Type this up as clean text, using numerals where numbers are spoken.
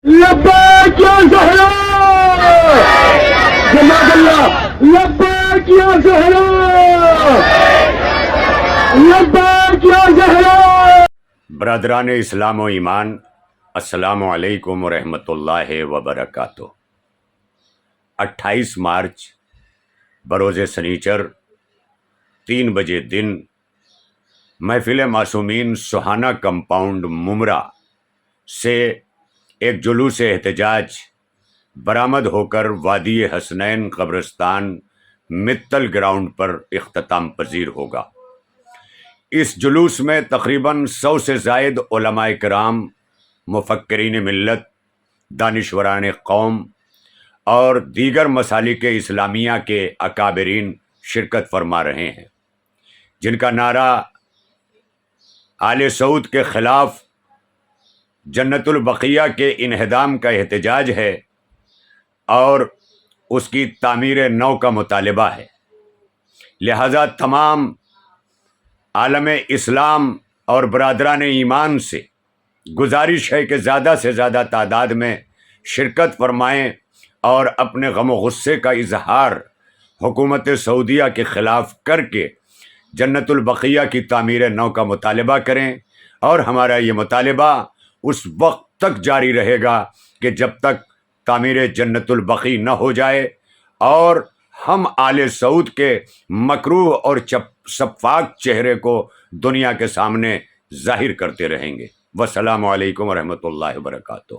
لبیک یا زہرا جزاک اللہ لبیک یا زہرا لبیک یا زہرا برادران اسلام و ایمان، السلام علیکم ورحمۃ اللہ وبرکاتہ۔ 28 مارچ بروز سنیچر 3 بجے دن محفل معصومین سہانا کمپاؤنڈ ممرہ سے ایک جلوس احتجاج برآمد ہو کر وادی حسنین قبرستان متل گراؤنڈ پر اختتام پذیر ہوگا۔ اس جلوس میں تقریباً 100 سے زائد علماء کرام، مفکرین ملت، دانشوران قوم اور دیگر مسالک اسلامیہ کے اکابرین شرکت فرما رہے ہیں، جن کا نعرہ آل سعود کے خلاف جنت البقیہ کے انہدام کا احتجاج ہے اور اس کی تعمیر نو کا مطالبہ ہے۔ لہذا تمام عالم اسلام اور برادران ایمان سے گزارش ہے کہ زیادہ سے زیادہ تعداد میں شرکت فرمائیں اور اپنے غم و غصے کا اظہار حکومت سعودیہ کے خلاف کر کے جنت البقیہ کی تعمیر نو کا مطالبہ کریں، اور ہمارا یہ مطالبہ اس وقت تک جاری رہے گا کہ جب تک تعمیر جنت البقی نہ ہو جائے، اور ہم آل سعود کے مکروہ اور شفاف چہرے کو دنیا کے سامنے ظاہر کرتے رہیں گے۔ والسلام علیکم ورحمۃ اللہ وبرکاتہ۔